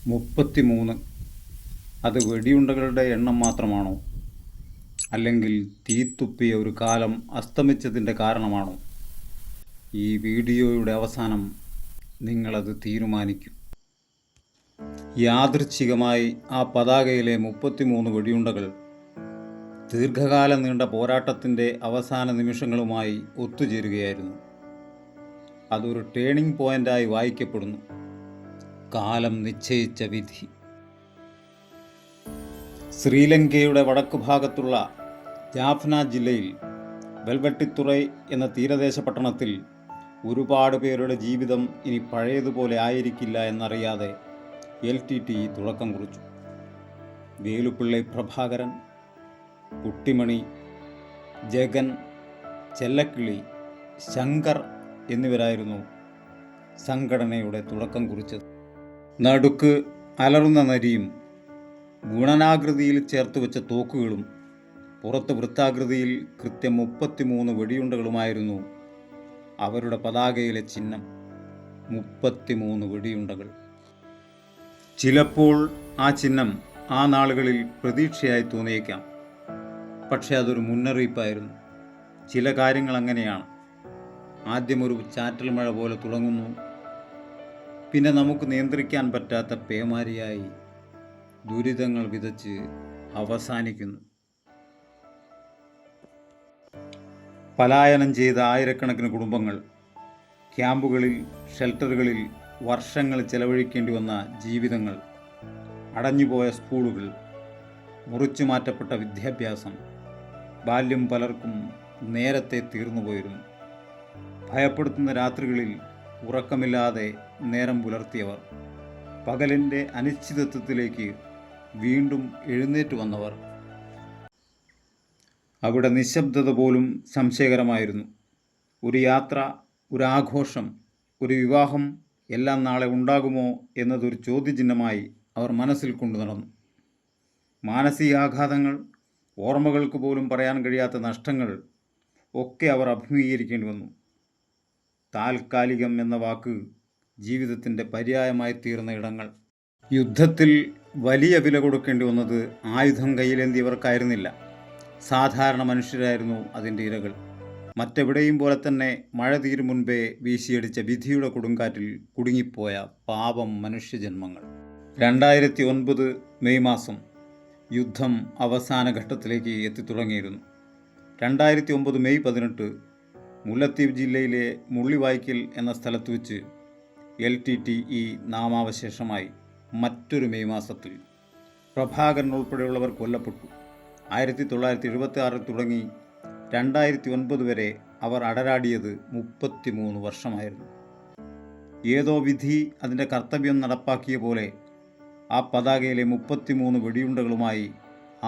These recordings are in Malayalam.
33. അത് വെടിയുണ്ടകളുടെ എണ്ണം മാത്രമാണോ? അല്ലെങ്കിൽ തീത്തുപ്പിയ ഒരു കാലം അസ്തമിച്ചതിൻ്റെ കാരണമാണോ? ഈ വീഡിയോയുടെ അവസാനം നിങ്ങളത് തീരുമാനിക്കും. യാദൃച്ഛികമായി ആ പതാകയിലെ 33 വെടിയുണ്ടകൾ ദീർഘകാലം നീണ്ട പോരാട്ടത്തിൻ്റെ അവസാന നിമിഷങ്ങളുമായി ഒത്തുചേരുകയായിരുന്നു. അതൊരു ടേണിംഗ് പോയിൻ്റായി വായിക്കപ്പെടുന്നു. കാലം നിശ്ചയിച്ച വിധി. ശ്രീലങ്കയുടെ വടക്കു ഭാഗത്തുള്ള ജാഫ്ന ജില്ലയിൽ വെൽവെട്ടിത്തുറൈ എന്ന തീരദേശ പട്ടണത്തിൽ ഒരുപാട് പേരുടെ ജീവിതം ഇനി പഴയതുപോലെ ആയിരിക്കില്ല എന്നറിയാതെ LTT തുടക്കം കുറിച്ചു. വേലുപ്പിള്ളി പ്രഭാകരൻ, കുട്ടിമണി, ജഗൻ, ചെല്ലക്കിളി, ശങ്കർ എന്നിവരായിരുന്നു സംഘടനയുടെ തുടക്കം കുറിച്ചത്. നടുക്ക് അലറുന്ന നരിയും ഗുണനാകൃതിയിൽ ചേർത്ത് വെച്ച തോക്കുകളും പുറത്ത് വൃത്താകൃതിയിൽ കൃത്യം 33 വെടിയുണ്ടകളുമായിരുന്നു അവരുടെ പതാകയിലെ ചിഹ്നം. 33 വെടിയുണ്ടകൾ. ചിലപ്പോൾ ആ ചിഹ്നം ആ നാളുകളിൽ പ്രതീക്ഷയായി തോന്നിയേക്കാം. പക്ഷേ അതൊരു മുന്നറിയിപ്പായിരുന്നു. ചില കാര്യങ്ങൾ അങ്ങനെയാണ്. ആദ്യം ഒരു ചാറ്റൽ മഴ പോലെ തുടങ്ങുന്നു, പിന്നെ നമുക്ക് നിയന്ത്രിക്കാൻ പറ്റാത്ത പേമാരിയായി ദുരിതങ്ങൾ വിതച്ച് അവസാനിക്കുന്നു. പലായനം ചെയ്ത ആയിരക്കണക്കിന് കുടുംബങ്ങൾ, ക്യാമ്പുകളിൽ, ഷെൽട്ടറുകളിൽ വർഷങ്ങൾ ചെലവഴിക്കേണ്ടി വന്ന ജീവിതങ്ങൾ, അടഞ്ഞുപോയ സ്കൂളുകൾ, മുറിച്ചു മാറ്റപ്പെട്ട വിദ്യാഭ്യാസം, ബാല്യം പലർക്കും നേരത്തെ തീർന്നുപോയിരുന്നു. ഭയപ്പെടുത്തുന്ന രാത്രികളിൽ ഉറക്കമില്ലാതെ നേരം പുലർത്തിയവർ, പകലിൻ്റെ അനിശ്ചിതത്വത്തിലേക്ക് വീണ്ടും എഴുന്നേറ്റ് വന്നവർ. അവിടെ നിശബ്ദത പോലും സംശയകരമായിരുന്നു. ഒരു യാത്ര, ഒരു ആഘോഷം, ഒരു വിവാഹം എല്ലാം നാളെ ഉണ്ടാകുമോ എന്നതൊരു ചോദ്യചിഹ്നമായി അവർ മനസ്സിൽ കൊണ്ടു നടന്നു. മാനസികാഘാതങ്ങൾ, ഓർമ്മകൾക്ക് പോലും പറയാൻ കഴിയാത്ത നഷ്ടങ്ങൾ ഒക്കെ അവർ അഭിമുഖീകരിക്കേണ്ടി വന്നു. താൽക്കാലികം എന്ന വാക്ക് ജീവിതത്തിൻ്റെ പര്യായമായി തീർന്ന ഇടങ്ങൾ. യുദ്ധത്തിൽ വലിയ വില കൊടുക്കേണ്ടി വന്നത് ആയുധം കയ്യിലേന്തിയവർക്കായിരുന്നില്ല. സാധാരണ മനുഷ്യരായിരുന്നു അതിൻ്റെ ഇരകൾ. മറ്റെവിടെയും പോലെ തന്നെ മഴ തീരും മുൻപേ വീശിയടിച്ച വിധിയുടെ കൊടുങ്കാറ്റിൽ കുടുങ്ങിപ്പോയ പാപം മനുഷ്യജന്മങ്ങൾ. 2009 മെയ് മാസം യുദ്ധം അവസാന ഘട്ടത്തിലേക്ക് എത്തിത്തുടങ്ങിയിരുന്നു. 2009 മെയ് 18 മുല്ലത്തീവ് ജില്ലയിലെ മുള്ളിവായ്ക്കൽ എന്ന സ്ഥലത്ത് വെച്ച് LTTE നാമാവശേഷമായി. മറ്റൊരു മെയ് മാസത്തിൽ പ്രഭാകരൻ ഉൾപ്പെടെയുള്ളവർ കൊല്ലപ്പെട്ടു. 1976 തുടങ്ങി 2009 വരെ അവർ അടരാടിയത് 33 വർഷമായിരുന്നു. ഏതോ വിധി അതിൻ്റെ കർത്തവ്യം നടപ്പാക്കിയ പോലെ ആ പതാകയിലെ 33 വെടിയുണ്ടകളുമായി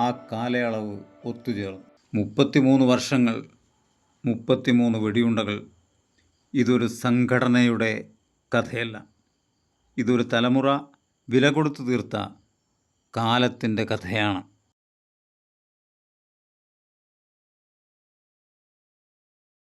ആ കാലയളവ് ഒത്തുചേർന്നു. 33 വർഷങ്ങൾ, 33 വെടിയുണ്ടകൾ. ഇതൊരു സംഘടനയുടെ കഥയല്ല. ഇതൊരു തലമുറ വില കൊടുത്തു തീർത്ത കാലത്തിൻ്റെ കഥയാണ്.